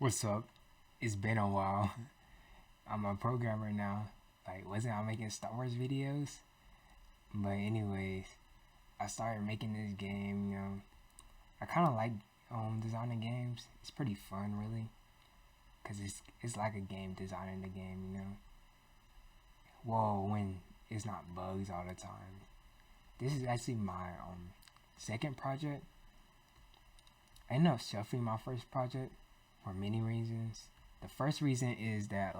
What's up? It's been a while. I'm a programmer now. Like, wasn't I making Star Wars videos? But anyways, I started making this game. I kind of like designing games. It's pretty fun, really, cause it's like a game designing the game. Whoa, when it's not bugs all the time. This is actually my second project. I ended up shuffling my first project for many reasons. The first reason is that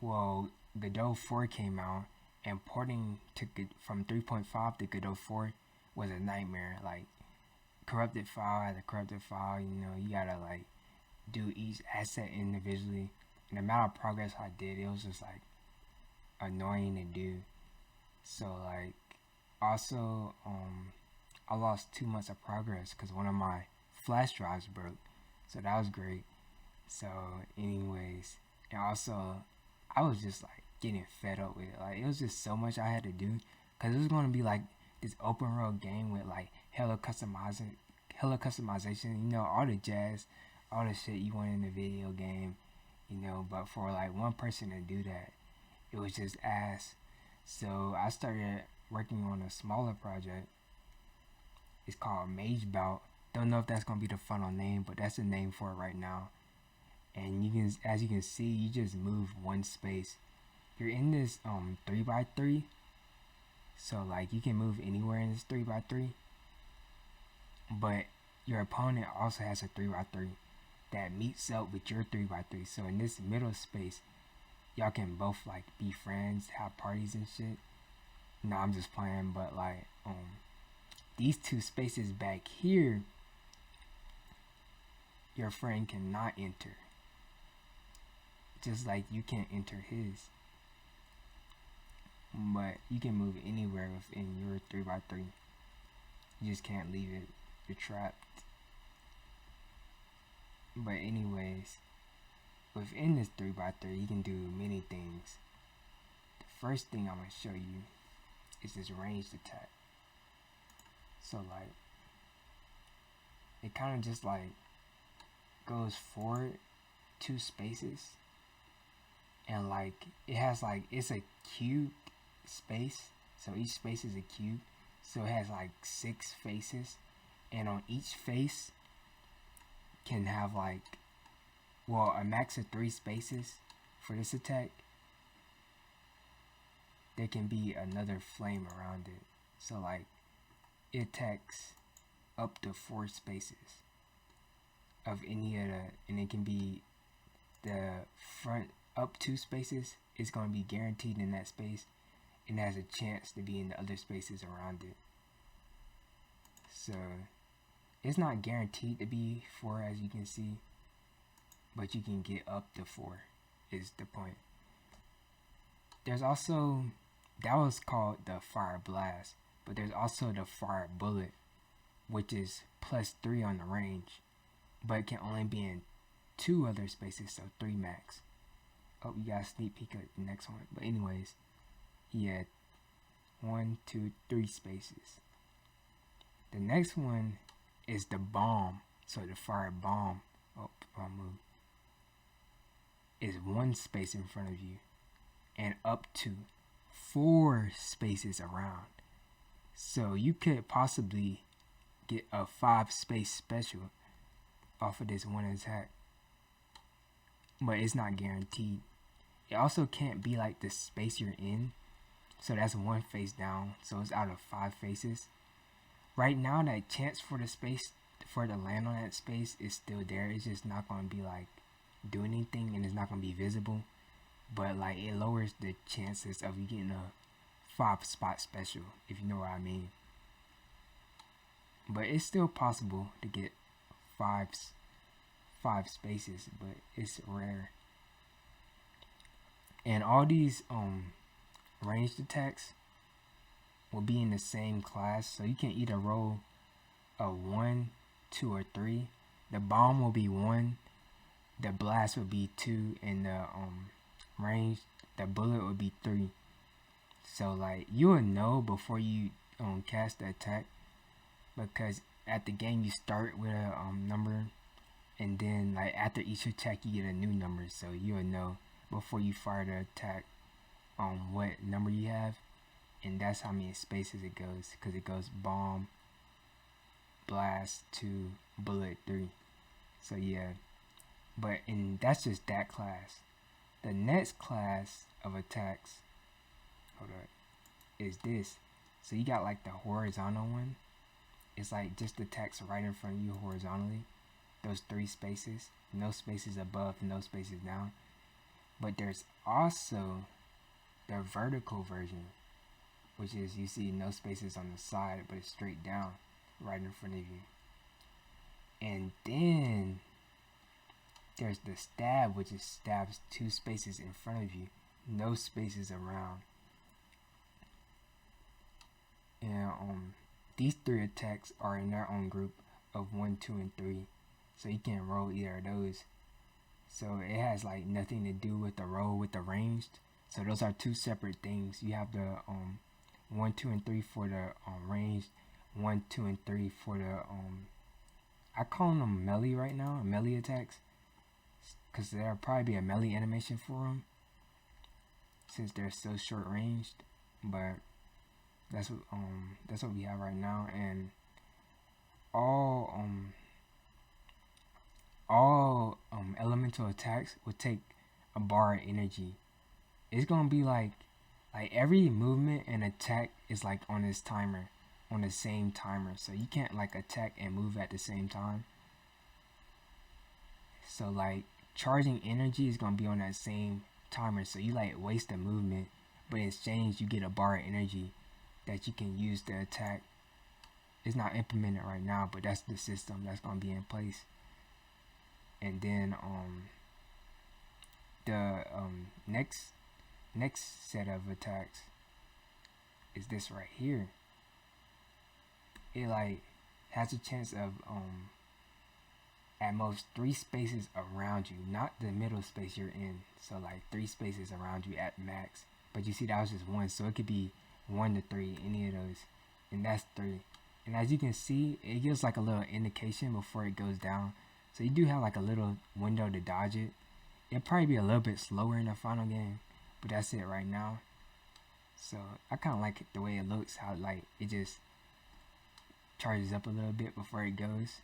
well, Godot 4 came out, and porting to from 3.5 to Godot 4 was a nightmare. Like, corrupted file had a corrupted file. You gotta like do each asset individually. And the amount of progress I did, it was just like annoying to do. So like, also I lost 2 months of progress because one of my flash drives broke. So that was great. So, anyways, and also, I was just like getting fed up with it. Like, it was just so much I had to do because it was going to be like this open world game with like hella customization. All the jazz, all the shit you want in the video game. But for like one person to do that, it was just ass. So I started working on a smaller project. It's called Mage Bout. Don't know if that's gonna be the final name, but that's the name for it right now. And as you can see, you just move one space. You're in this 3x3, so like you can move anywhere in this 3x3. But your opponent also has a 3x3 that meets up with your 3x3. So in this middle space, y'all can both like be friends, have parties and shit. No, I'm just playing, but like these two spaces back here, your friend cannot enter. Just like you can't enter his. But you can move anywhere within your 3x3. You just can't leave it. You're trapped. But anyways, within this 3x3, you can do many things. The first thing I'm going to show you is this ranged attack. So like, it kind of just like goes forward 2 spaces, and like it has like, it's a cube space, so each space is a cube, so it has like 6 faces, and on each face can have like, well, a max of 3 spaces for this attack. There can be another flame around it, so like it attacks up to 4 spaces of any of the, and it can be the front up 2 spaces is going to be guaranteed in that space, and has a chance to be in the other spaces around it. So it's not guaranteed to be 4, as you can see, but you can get up to 4 is the point. There's also, that was called the fire blast, but there's also the fire bullet, which is +3 on the range, but it can only be in 2 other spaces, so 3 max. Oh, you got a sneak peek at the next one. But anyways, yeah, 1, 2, 3 spaces. The next one is the bomb. So the fire bomb, oh, wrong move, is 1 space in front of you and up to 4 spaces around. So you could possibly get a 5 space special off of this one attack, but it's not guaranteed. It also can't be like the space you're in, so that's 1 face down, so it's out of 5 faces. Right now, that chance for the space for it to land on that space is still there. It's just not going to be like do anything, and it's not going to be visible, but like it lowers the chances of you getting a 5 spot special, if you know what I mean. But it's still possible to get 5 spaces, but it's rare. And all these ranged attacks will be in the same class, so you can either roll a 1, 2, or 3. The bomb will be 1, the blast will be 2, and the range, the bullet will be 3. So like, you will know before you cast the attack, because at the game you start with a number and then like after each attack you get a new number, so you'll know before you fire the attack what number you have, and that's how many spaces it goes, because it goes bomb, blast 2, bullet 3. So yeah, and that's just that class. The next class of attacks, hold up, is this. So you got like the horizontal one. It's like just attacks right in front of you horizontally. Those 3 spaces, no spaces above, no spaces down. But there's also the vertical version, which is you see no spaces on the side, but it's straight down right in front of you. And then there's the stab, which is stabs 2 spaces in front of you, no spaces around. And these 3 attacks are in their own group of 1, 2, and 3. So you can roll either of those. So it has like nothing to do with the roll with the ranged. So those are 2 separate things. You have the 1, 2, and 3 for the ranged, 1, 2, and 3 for the I call them melee right now, melee attacks, because there'll probably be a melee animation for them since they're so short ranged. But that's what we have right now, and all elemental attacks will take a bar of energy. It's gonna be like every movement and attack is like on this timer, on the same timer, so you can't like attack and move at the same time. So like charging energy is gonna be on that same timer, so you like waste a movement, but in exchange you get a bar of energy that you can use to attack. It's not implemented right now, but that's the system that's gonna be in place. And then the next set of attacks is this right here. It like has a chance of at most 3 spaces around you, not the middle space you're in. So like 3 spaces around you at max. But you see that was just 1, so it could be 1 to 3, any of those, and that's 3. And as you can see, it gives like a little indication before it goes down. So you do have like a little window to dodge it. It'll probably be a little bit slower in the final game, but that's it right now. So I kind of like it the way it looks, how like it just charges up a little bit before it goes.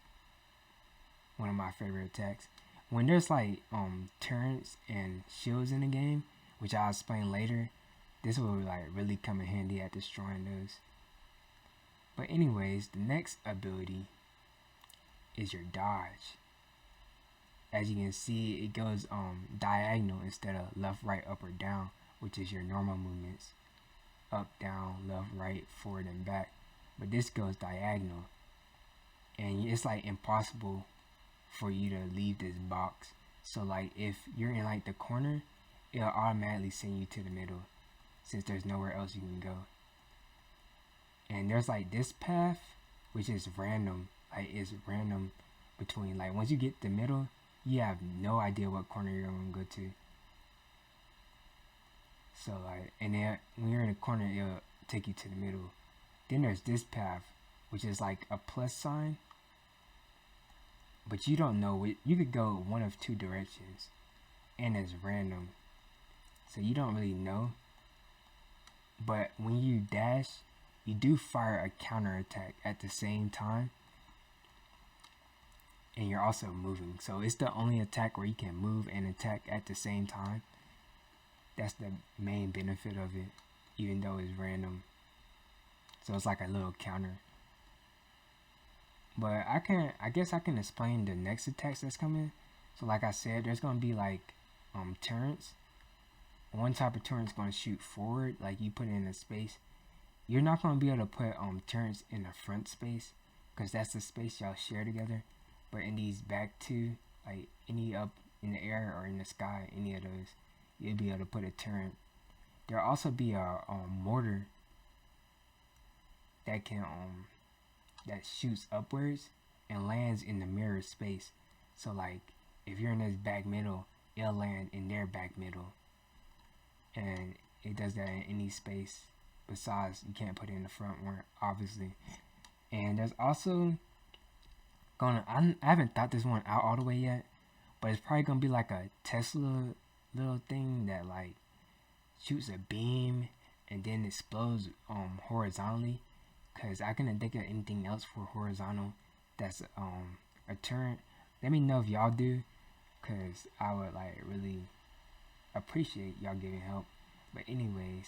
One of my favorite attacks. When there's like turrets and shields in the game, which I'll explain later, this will like really come in handy at destroying those. But anyways, the next ability is your dodge. As you can see, it goes diagonal instead of left, right, up, or down, which is your normal movements. Up, down, left, right, forward, and back. But this goes diagonal. And it's like impossible for you to leave this box. So like if you're in like the corner, it'll automatically send you to the middle, since there's nowhere else you can go. And there's like this path, which is random. Like it's random between, like once you get the middle, you have no idea what corner you're gonna go to. So like, and then when you're in the corner, it'll take you to the middle. Then there's this path, which is like a plus sign, but you don't know it. You could go one of 2 directions, and it's random, so you don't really know. But when you dash, you do fire a counter attack at the same time, and you're also moving. So it's the only attack where you can move and attack at the same time. That's the main benefit of it, even though it's random. So it's like a little counter. But I guess I can explain the next attacks that's coming. So like I said, there's gonna be like turrets. One type of turret is gonna shoot forward, like you put it in a space. You're not gonna be able to put turrets in the front space, because that's the space y'all share together. But in these back 2, like any up in the air or in the sky, any of those, you'll be able to put a turret. There'll also be a mortar that can that shoots upwards and lands in the mirror space. So like if you're in this back middle, it'll land in their back middle, and it does that in any space. Besides, you can't put it in the front one, obviously. And there's also I haven't thought this one out all the way yet, but it's probably gonna be like a Tesla little thing that like shoots a beam and then explodes horizontally. Cause I couldn't think of anything else for horizontal that's a turret. Let me know if y'all do, cause I would like really appreciate y'all giving help. But anyways,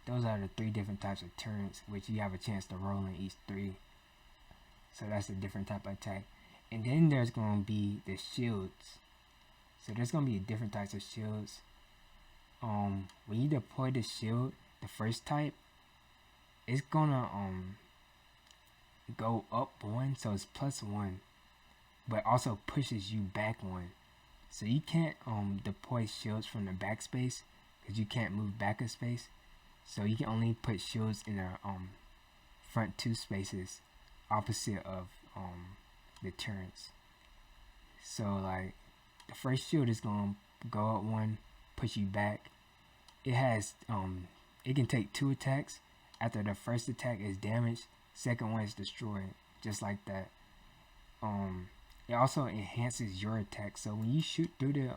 those are the 3 different types of turrets, which you have a chance to roll in each 3. So that's a different type of attack. And then there's gonna be the shields. So there's gonna be different types of shields. When you deploy the shield, the first type, it's gonna go up 1, so it's +1, but also pushes you back 1. So you can't deploy shields from the backspace because you can't move back a space. So you can only put shields in the front 2 spaces, opposite of the turrets. So like the first shield is gonna go up 1, push you back. It has it can take 2 attacks. After the first attack is damaged, second one is destroyed, just like that. It also enhances your attack. So when you shoot through the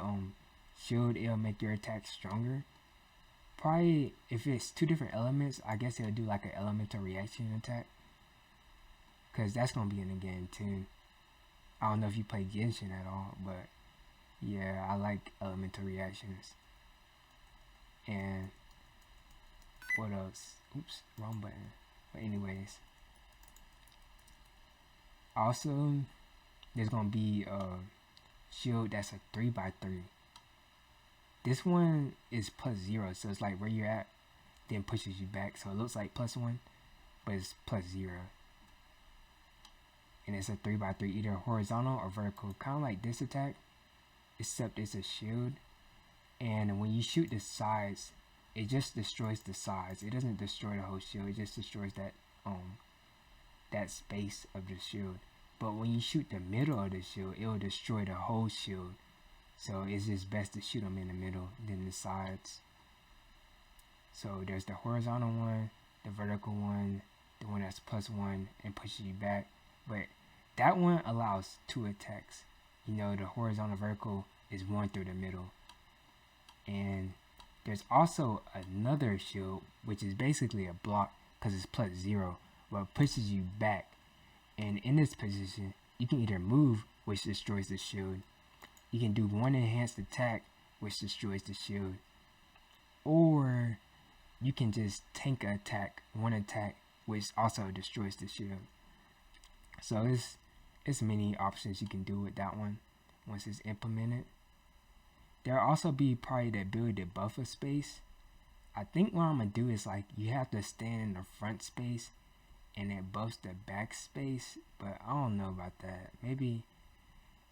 shield, it'll make your attack stronger. Probably if it's 2 different elements, I guess it'll do like an elemental reaction attack, cause that's gonna be in the game too. I don't know if you play Genshin at all, but yeah, I like elemental reactions. And what else? Oops, wrong button. But anyways, also there's gonna be a shield that's a 3x3. This one is +0, so it's like where you're at, then pushes you back. So it looks like +1, but it's +0. And it's a 3x3, either horizontal or vertical, kind of like this attack, except it's a shield. And when you shoot the sides, it just destroys the sides. It doesn't destroy the whole shield. It just destroys that space of the shield. But when you shoot the middle of the shield, it will destroy the whole shield. So it's just best to shoot them in the middle than the sides. So there's the horizontal one, the vertical one, the one that's +1 and pushes you back. But that one allows 2 attacks. You know, the horizontal vertical is 1 through the middle. And there's also another shield, which is basically a block because it's +0, but pushes you back. And in this position, you can either move, which destroys the shield. You can do 1 enhanced attack, which destroys the shield. Or you can just tank an attack, 1 attack, which also destroys the shield. So it's many options you can do with that one once it's implemented. There'll also be probably the ability to buff a space. I think what I'm gonna do is like you have to stand in the front space and it buffs the back space, but I don't know about that. Maybe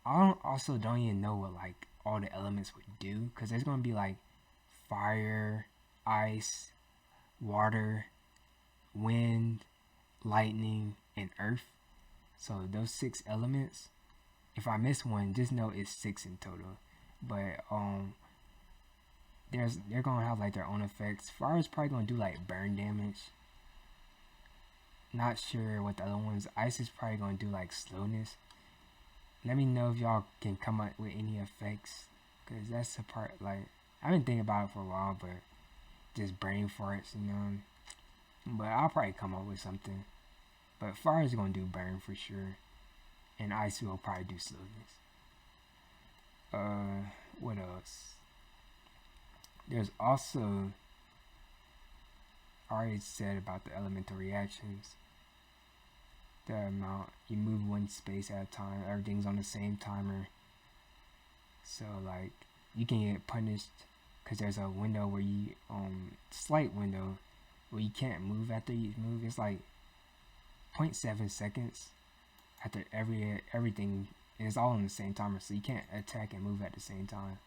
don't even know what like all the elements would do, because there's gonna be like fire, ice, water, wind, lightning, and earth. So those 6 elements, if I miss one, just know it's 6 in total. But they're gonna have like their own effects. Fire's probably gonna do like burn damage. Not sure what the other ones. Ice is probably gonna do like slowness. Let me know if y'all can come up with any effects, cause that's the part like I've been thinking about it for a while, but just brain farts, you know. But I'll probably come up with something. But fire is gonna do burn for sure, and ice will probably do slowness. What else? There's also, I already said about the elemental reactions. The amount you move 1 space at a time, everything's on the same timer. So like you can get punished because there's a window where you slight window where you can't move after you move. It's like 0.7 seconds after everything. And it's all on the same timer, so you can't attack and move at the same time.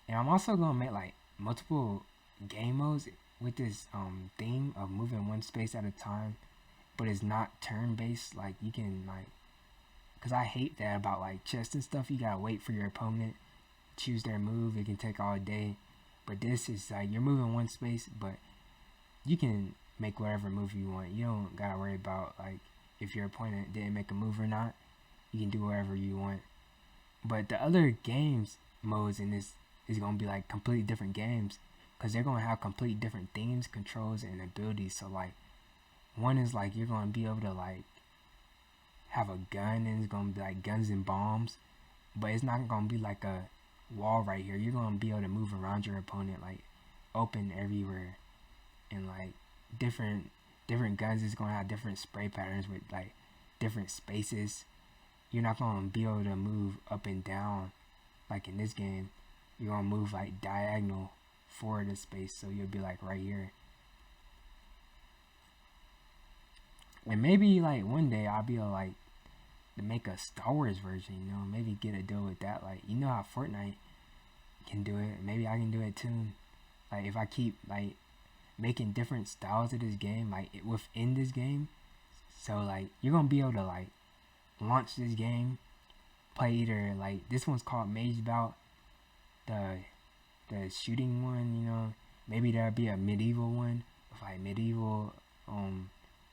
And I'm also gonna make like multiple game modes with this theme of moving 1 space at a time, but it's not turn based. Like you can like, cause I hate that about like chess and stuff. You gotta wait for your opponent, choose their move. It can take all day. But this is like you're moving 1 space, but you can make whatever move you want. You don't gotta worry about like if your opponent didn't make a move or not. You can do whatever you want. But the other games modes in this is gonna be like completely different games, because they're gonna have completely different themes, controls, and abilities. So like, one is like you're gonna be able to like have a gun, and it's gonna be like guns and bombs, but it's not gonna be like a wall right here. You're gonna be able to move around your opponent, like open everywhere, and like different guns is gonna have different spray patterns with like different spaces. You're not gonna be able to move up and down like in this game. You're gonna move like diagonal forward a space, so you'll be like right here. And maybe like one day I'll be able like to make a Star Wars version, you know, maybe get a deal with that. Like, you know how Fortnite can do it, maybe I can do it too. Like if I keep like making different styles of this game, like within this game, so like you're gonna be able to like launch this game, play either like this one's called Mage Bout, the shooting one, you know, maybe there'll be a medieval one with like medieval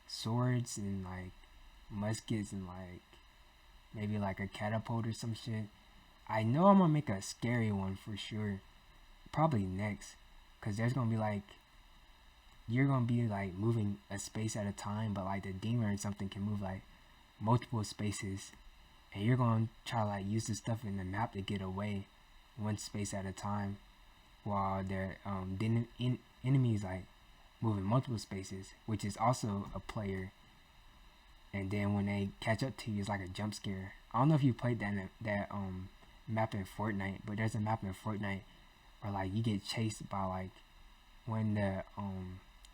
swords and like muskets and like maybe like a catapult or some shit. I know I'm gonna make a scary one for sure, probably next, because there's gonna be like, you're gonna be like moving a space at a time, but like the demon or something can move like multiple spaces, and you're gonna try to like use the stuff in the map to get away one space at a time, while their enemies like moving multiple spaces, which is also a player. And then when they catch up to you, it's like a jump scare. I don't know if you played that map in Fortnite, but there's a map in Fortnite where like you get chased by like when the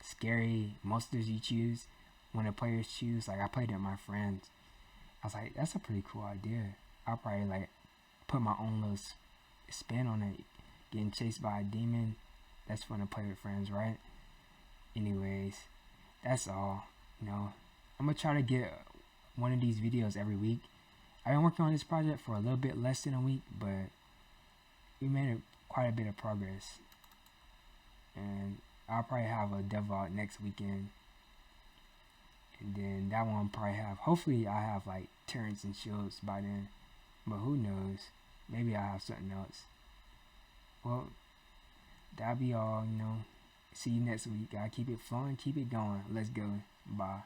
scary monsters you choose, when the players choose. Like I played it with my friends. I was like, that's a pretty cool idea. I'll probably like put my own little spin on it. Getting chased by a demon, that's fun to play with friends, right? Anyways, that's all. You know, I'm gonna try to get one of these videos every week. I've been working on this project for a little bit less than a week, but we made quite a bit of progress. And I'll probably have a Devlog next weekend, and then that one probably have, hopefully I have like turrets and shields by then, but who knows, maybe I have something else. Well, that'll be all, you know. See you next week. Gotta keep it flowing, keep it going. Let's go. Bye.